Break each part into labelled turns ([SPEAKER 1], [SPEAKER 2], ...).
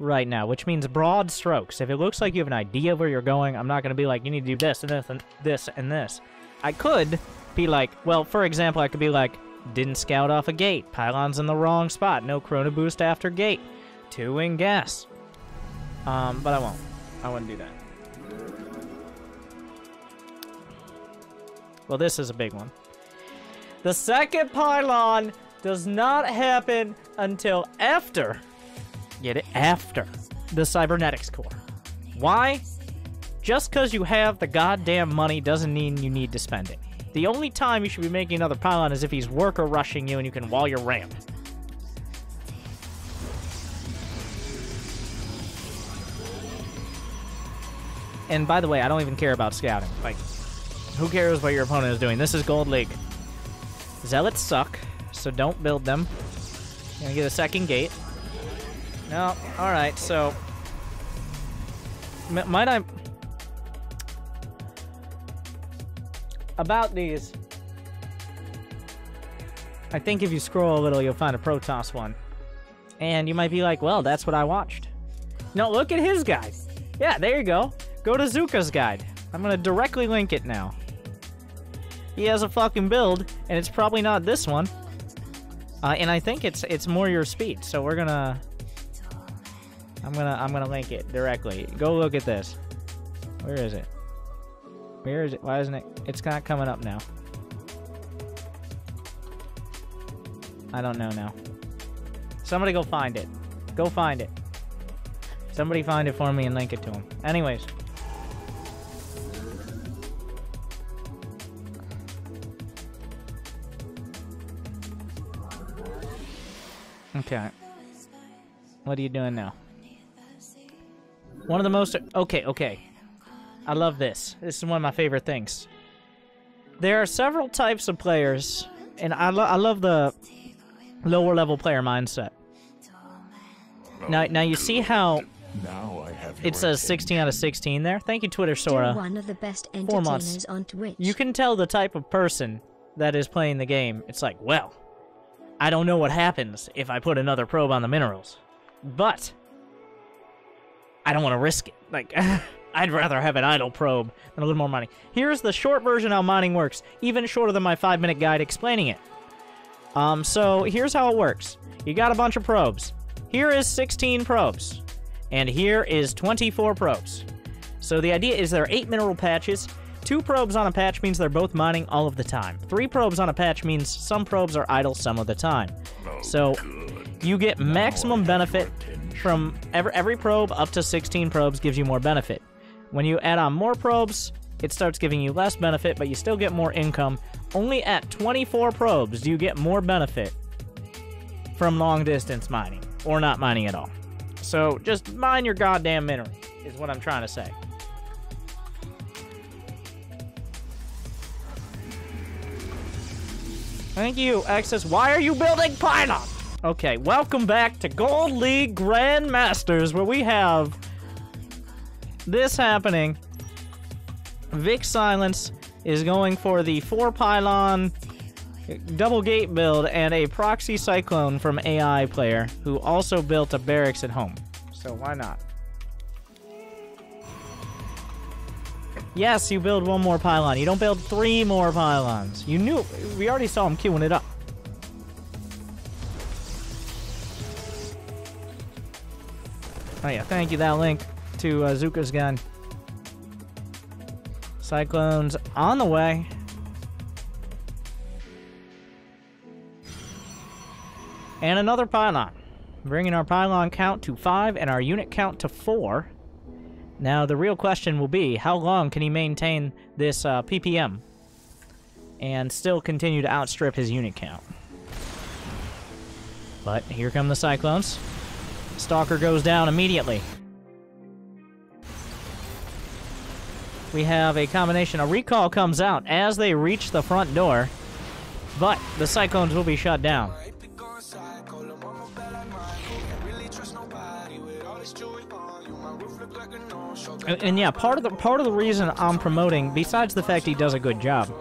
[SPEAKER 1] right now, which means broad strokes. If it looks like you have an idea of where you're going, I'm not going to be like, you need to do this and this and this and this. I could be like, well, for example, I could be like, didn't scout off a gate, pylon's in the wrong spot, no chrono boost after gate, 2-wing gas. But I won't. I wouldn't do that. Well, this is a big one. The second pylon does not happen until after, get it, after the cybernetics core. Why? Just because you have the goddamn money doesn't mean you need to spend it. The only time you should be making another pylon is if he's worker rushing you and you can wall your ramp. And by the way, I don't even care about scouting. Like, who cares what your opponent is doing? This is Gold League. Zealots suck, so don't build them. Gonna get a second gate. No, alright, so... Might I... About these... I think if you scroll a little, you'll find a Protoss one. And you might be like, well, that's what I watched. No, look at his guide. Yeah, there you go. Go to Zuka's guide. I'm gonna directly link it now. He has a fucking build, and it's probably not this one. And I think it's more your speed. So we're gonna... I'm gonna link it directly. Go look at this. Where is it? Where is it? Why isn't it? It's not coming up now. I don't know now. Somebody go find it. Go find it. Somebody find it for me and link it to him. Anyways. Okay. What are you doing now? One of the most... Okay. I love this. This is one of my favorite things. There are several types of players, and I love the lower level player mindset. Now you see how it says 16 out of 16 there? Thank you, Twitter Sora.
[SPEAKER 2] You're one of the best
[SPEAKER 1] 4 months.
[SPEAKER 2] entertainers on Twitch.
[SPEAKER 1] You can tell the type of person that is playing the game. It's like, well, I don't know what happens if I put another probe on the minerals, but I don't want to risk it. Like, I'd rather have an idle probe than a little more money. Here's the short version how mining works, even shorter than my 5-minute guide explaining it. So here's how it works. You got a bunch of probes. Here is 16 probes, and here is 24 probes. So the idea is there are 8 mineral patches. 2 probes on a patch means they're both mining all of the time. 3 probes on a patch means some probes are idle some of the time. So you get maximum benefit from every probe up to 16 probes gives you more benefit. When you add on more probes, it starts giving you less benefit, but you still get more income. Only at 24 probes do you get more benefit from long-distance mining, or not mining at all. So just mine your goddamn mineral, is what I'm trying to say. Thank you, Access. Why are you building pylon? Okay, welcome back to Gold League Grandmasters, where we have this happening. Vic Silence is going for the 4-pylon double gate build and a proxy cyclone from AI player who also built a barracks at home. So why not? Yes, you build 1 more pylon. You don't build 3 more pylons. You knew. We already saw him queuing it up. Oh yeah, thank you, that link to Zuka's gun. Cyclones on the way. And another pylon. Bringing our pylon count to 5 and our unit count to 4. Now, the real question will be, how long can he maintain this PPM and still continue to outstrip his unit count? But here come the Cyclones. Stalker goes down immediately. We have a combination. A recall comes out as they reach the front door, but the Cyclones will be shut down. And yeah, part of the reason I'm promoting, besides the fact he does a good job,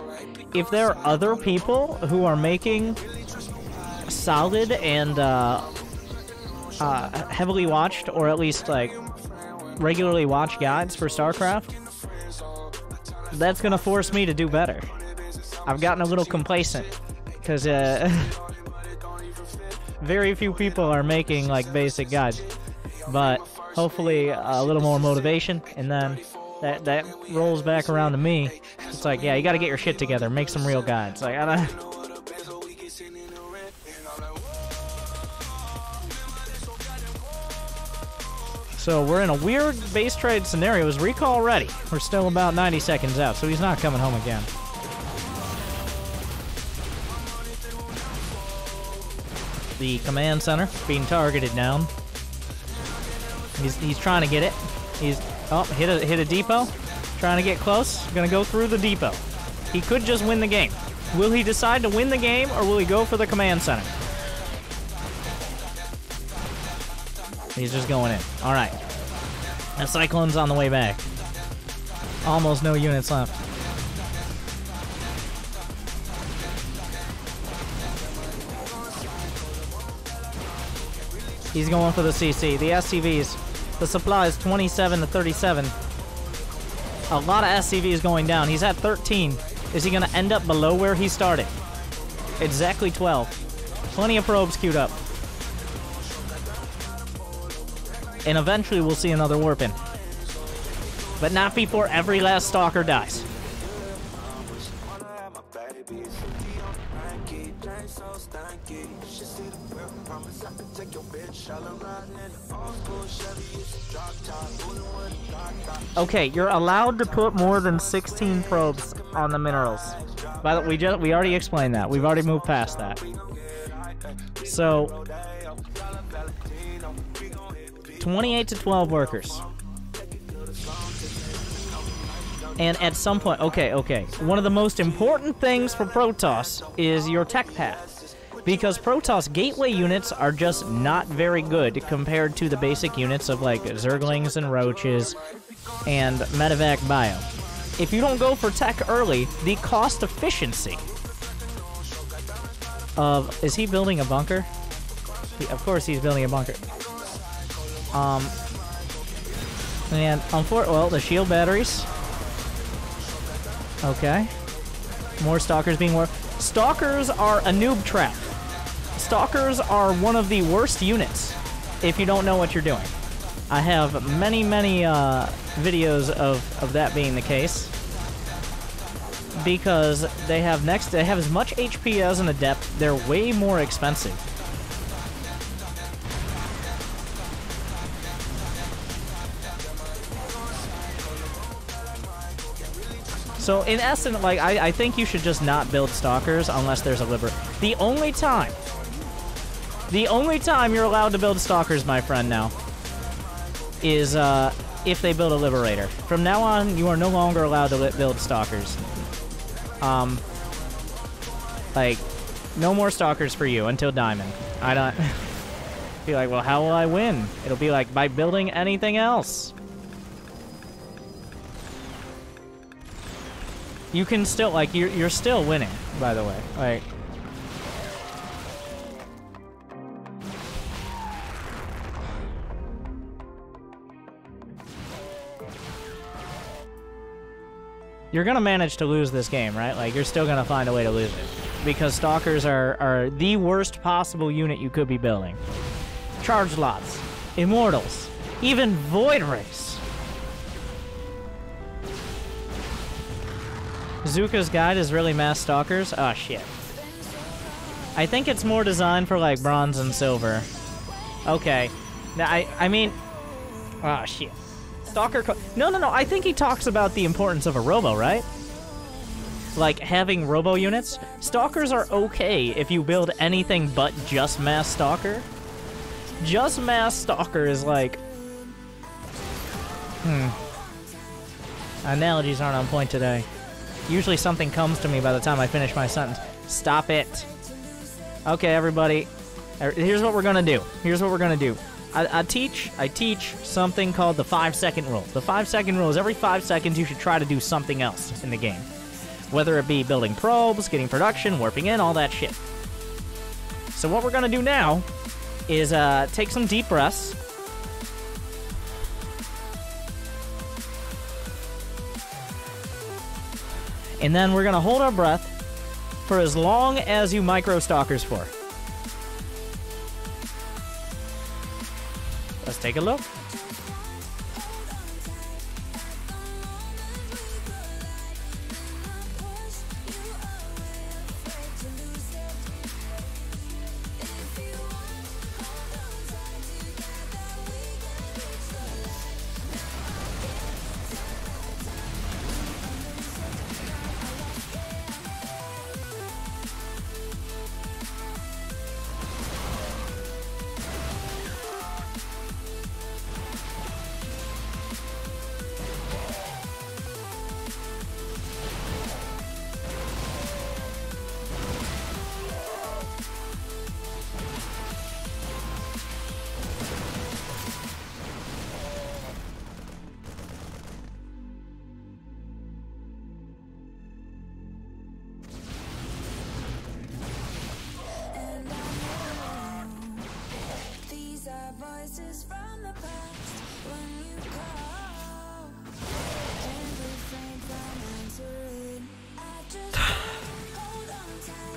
[SPEAKER 1] if there are other people who are making solid and heavily watched, or at least, like, regularly watch guides for StarCraft, that's gonna force me to do better. I've gotten a little complacent, because, very few people are making, like, basic guides. But hopefully a little more motivation, and then that rolls back around to me. It's like, yeah, you gotta get your shit together, make some real guides. Like, I don't... So we're in a weird base trade scenario. Is recall ready? We're still about 90 seconds out, so he's not coming home again. The command center being targeted down. He's trying to get it. He's hit a depot. Trying to get close. Gonna go through the depot. He could just win the game. Will he decide to win the game, or will he go for the command center? He's just going in. All right. That cyclone's on the way back. Almost no units left. He's going for the CC. The SCVs. The supply is 27 to 37. A lot of SCVs going down. He's at 13. Is he going to end up below where he started? Exactly 12. Plenty of probes queued up. And eventually we'll see another warp in. But not before every last Stalker dies. Okay, you're allowed to put more than 16 probes on the minerals. By the way, we already explained that. We've already moved past that. So 28 to 12 workers. And at some point, okay. One of the most important things for Protoss is your tech path. Because Protoss gateway units are just not very good compared to the basic units of, like, Zerglings and Roaches and Medevac Bio. If you don't go for tech early, the cost efficiency of... Is he building a bunker? Of course he's building a bunker. And, well, the shield batteries. Okay. More Stalkers being worked. Stalkers are a noob trap. Stalkers are one of the worst units if you don't know what you're doing. I have many videos of that being the case. Because they have as much HP as an Adept. They're way more expensive. So, in essence, like, I think you should just not build Stalkers unless there's a Liberator. The only time you're allowed to build Stalkers, my friend, now, is if they build a Liberator. From now on, you are no longer allowed to build Stalkers. Like, no more Stalkers for you until Diamond. I don't... Be like, well, how will I win? It'll be like, by building anything else. You can still, like, you're still winning, by the way. Like, you're gonna manage to lose this game, right? Like, you're still gonna find a way to lose it. Because Stalkers are the worst possible unit you could be building. Charge lots, Immortals, even Void Race. Zuka's guide is really mass Stalkers? Oh, shit. I think it's more designed for, like, bronze and silver. Okay. Now, I mean... Oh, shit. Stalker... No, I think he talks about the importance of a robo, right? Like, having robo units. Stalkers are okay if you build anything but just mass Stalker. Just mass Stalker is like... Analogies aren't on point today. Usually something comes to me by the time I finish my sentence. Stop it. Okay, everybody. Here's what we're gonna do. I teach something called the 5-second rule. The 5-second rule is every 5 seconds you should try to do something else in the game. Whether it be building probes, getting production, warping in, all that shit. So what we're gonna do now is take some deep breaths. And then we're going to hold our breath for as long as you micro Stalkers for. Let's take a look.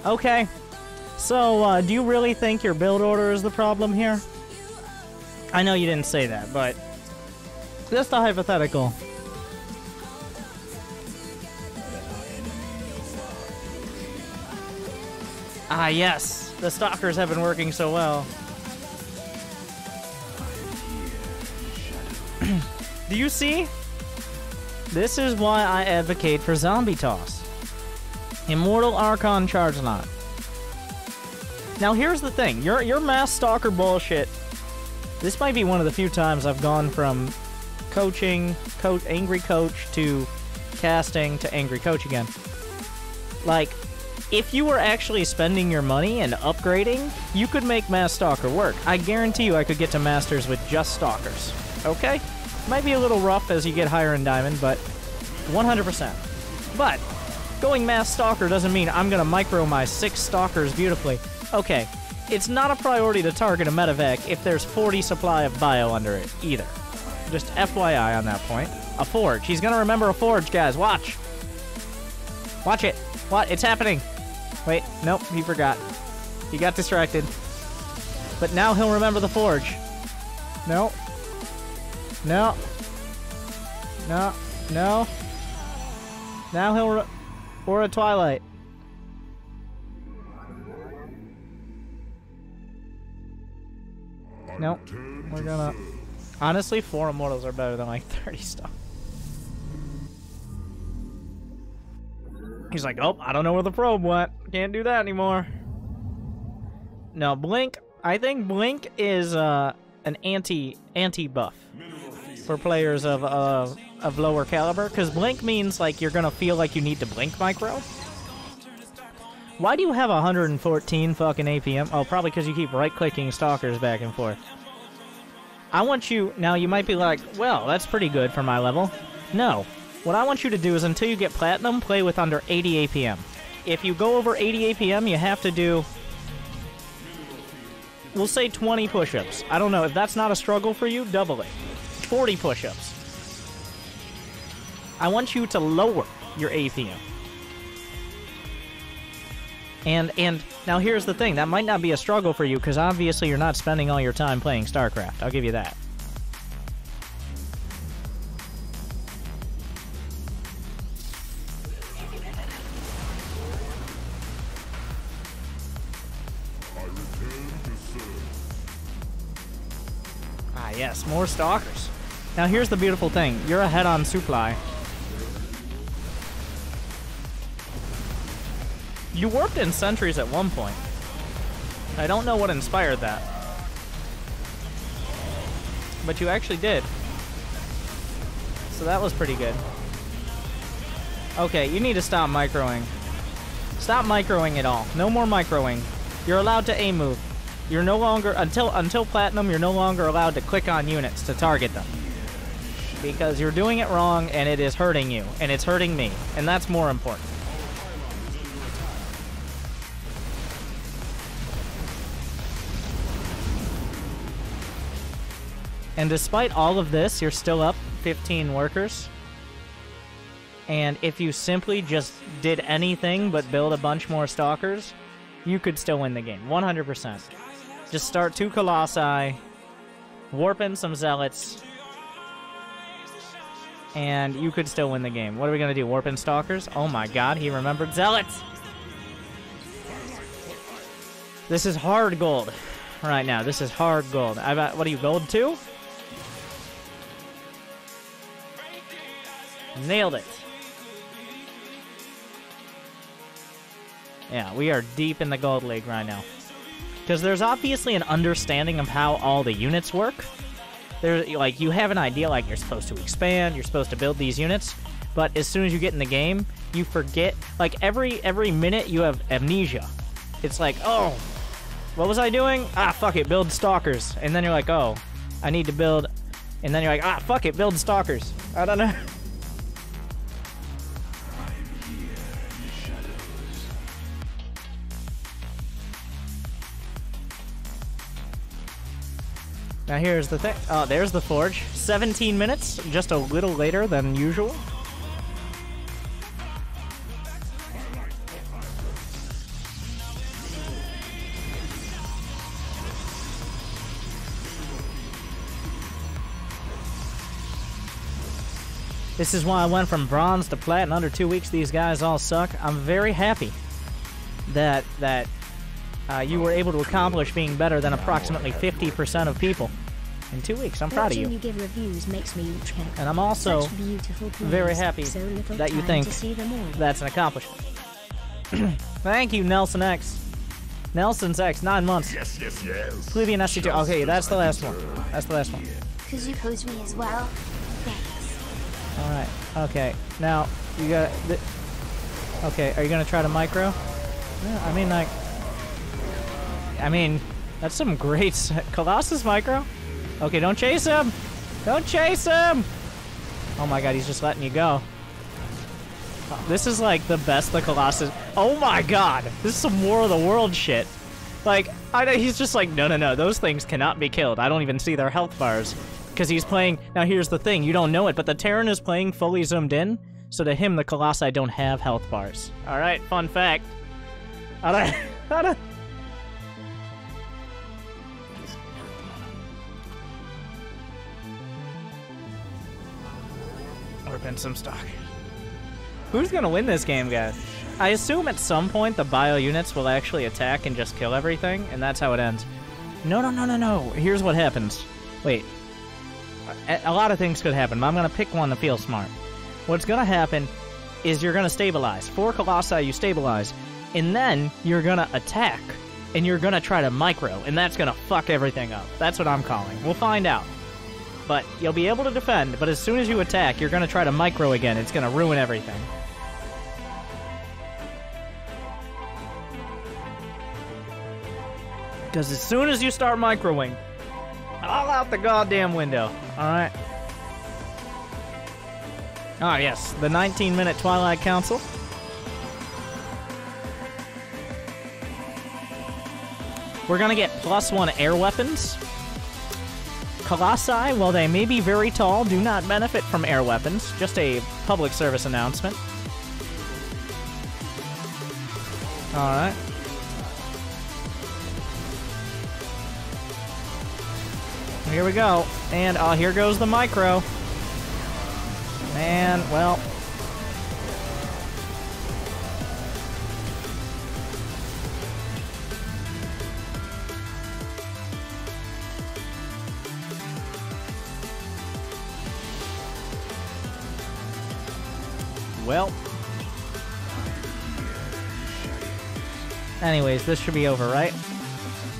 [SPEAKER 1] Okay, so do you really think your build order is the problem here? I know you didn't say that, but just a hypothetical. Ah, yes, the Stalkers have been working so well. Do you see? This is why I advocate for zombie toss. Immortal Archon charge knot. Now here's the thing, your mass stalker bullshit. This might be one of the few times I've gone from coaching, angry coach to casting to angry coach again. Like, if you were actually spending your money and upgrading, you could make mass stalker work. I guarantee you I could get to masters with just stalkers. Okay? Might be a little rough as you get higher in diamond, but 100%. But going mass stalker doesn't mean I'm gonna micro my 6 stalkers beautifully. Okay, it's not a priority to target a medevac if there's 40 supply of bio under it, either. Just FYI on that point. A forge. He's gonna remember a forge, guys. Watch. Watch it. What? It's happening. Wait, nope, he forgot. He got distracted. But now he'll remember the forge. No. No. No. No. Now he'll or a Twilight. Nope. We're gonna... Honestly, 4 Immortals are better than like 30 stuff. He's like, oh, I don't know where the probe went. Can't do that anymore. No, Blink... I think Blink is an anti-buff for players of lower caliber, because Blink means like you're gonna feel like you need to Blink micro. Why do you have 114 fucking APM? Oh, probably because you keep right-clicking Stalkers back and forth. I want you... Now, you might be like, well, that's pretty good for my level. No. What I want you to do is, until you get Platinum, play with under 80 APM. If you go over 80 APM, you have to do... We'll say 20 push-ups. I don't know. If that's not a struggle for you, double it. 40 push-ups. I want you to lower your APM. And now here's the thing, that might not be a struggle for you, because obviously you're not spending all your time playing StarCraft. I'll give you that. Ah yes, more Stalkers. Now here's the beautiful thing, you're ahead on supply. You warped in sentries at one point. I don't know what inspired that. But you actually did. So that was pretty good. Okay, you need to stop microing. Stop microing at all. No more microing. You're allowed to A-move. You're no longer, until Platinum, you're no longer allowed to click on units to target them. Because you're doing it wrong and it is hurting you. And it's hurting me. And that's more important. And despite all of this, you're still up 15 workers. And if you simply just did anything but build a bunch more Stalkers, you could still win the game, 100%. Just start 2 Colossi, warp in some Zealots, and you could still win the game. What are we going to do, warp in Stalkers? Oh my god, he remembered Zealots! This is hard gold right now. This is hard gold. What are you, gold 2? Nailed it. Yeah, we are deep in the gold league right now. Because there's obviously an understanding of how all the units work. There's, like, you have an idea, like, you're supposed to expand, you're supposed to build these units, but as soon as you get in the game, you forget. Like, every minute you have amnesia. It's like, oh, what was I doing? Ah, fuck it, build Stalkers. And then you're like, oh, I need to build... And then you're like, ah, fuck it, build Stalkers. I don't know. Now here's the thing. Oh, there's the forge. 17 minutes, just a little later than usual. This is why I went from bronze to plat in under 2 weeks. These guys all suck. I'm very happy that you were able to accomplish being better than approximately 50% of people in 2 weeks. I'm proud of you.
[SPEAKER 2] Watching you give reviews makes me check.
[SPEAKER 1] And I'm also very happy that you think that's an accomplishment. Thank you, Nelson X. Nelson's X, 9 months.
[SPEAKER 3] Yes.
[SPEAKER 1] Plebeian SC2. Okay, that's the last one. That's the last one.
[SPEAKER 2] Could you pose me as well? Thanks.
[SPEAKER 1] Alright, okay. Now, you got... Okay, are you gonna try to micro? Yeah, I mean, like... I mean, that's some great... Colossus micro? Okay, don't chase him! Don't chase him! Oh my god, he's just letting you go. This is like the best the Colossus... Oh my god! This is some War of the World shit. Like, he's just like, no, those things cannot be killed. I don't even see their health bars. Because he's playing... Now here's the thing, you don't know it, but the Terran is playing fully zoomed in, so to him, the Colossi don't have health bars. Alright, fun fact. Or been some Stalkers. Who's gonna win this game, guys? I assume at some point the bio units will actually attack and just kill everything, and that's how it ends. No. Here's what happens. Wait. A lot of things could happen, but I'm gonna pick one to feel smart. What's gonna happen is you're gonna stabilize. 4 Colossi, you stabilize. And then you're gonna attack. And you're gonna try to micro, and that's gonna fuck everything up. That's what I'm calling. We'll find out. But you'll be able to defend, but as soon as you attack, you're gonna try to micro again. It's gonna ruin everything. Because as soon as you start microing, all out the goddamn window. Alright. Ah, yes. The 19-minute Twilight Council. We're gonna get +1 air weapons. Colossi, while they may be very tall, do not benefit from air weapons. Just a public service announcement. Alright. Here we go. And, here goes the micro. And, well... Well... Anyways, this should be over, right?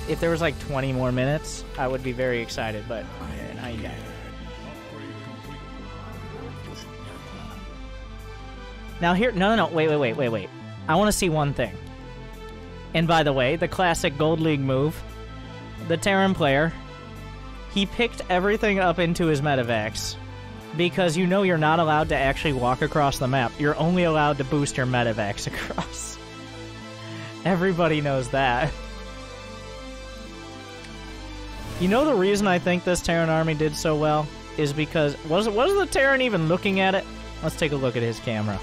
[SPEAKER 1] If there was like 20 more minutes, I would be very excited, but now you got it. Now here, no, wait. I want to see one thing. And by the way, the classic Gold League move, the Terran player, he picked everything up into his medevacs. Because you know you're not allowed to actually walk across the map. You're only allowed to boost your medevacs across. Everybody knows that. You know the reason I think this Terran army did so well is because wasn't the Terran even looking at it? Let's take a look at his camera.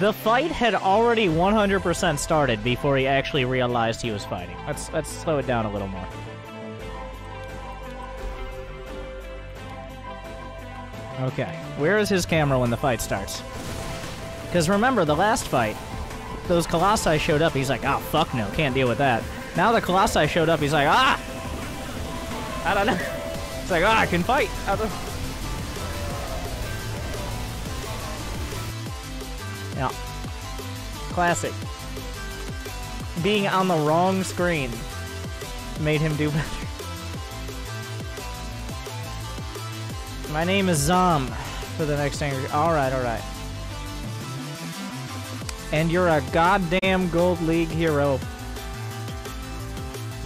[SPEAKER 1] The fight had already 100% started before he actually realized he was fighting. Let's slow it down a little more. Okay, where is his camera when the fight starts? Because remember, the last fight, those Colossi showed up, he's like, oh, fuck no, can't deal with that. Now the Colossi showed up, he's like, ah! I don't know. It's like, I can fight. Yeah. Classic. Being on the wrong screen made him do better. My name is Zom for the next thing. Alright, alright. And you're a goddamn Gold League hero.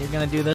[SPEAKER 1] You're gonna do this.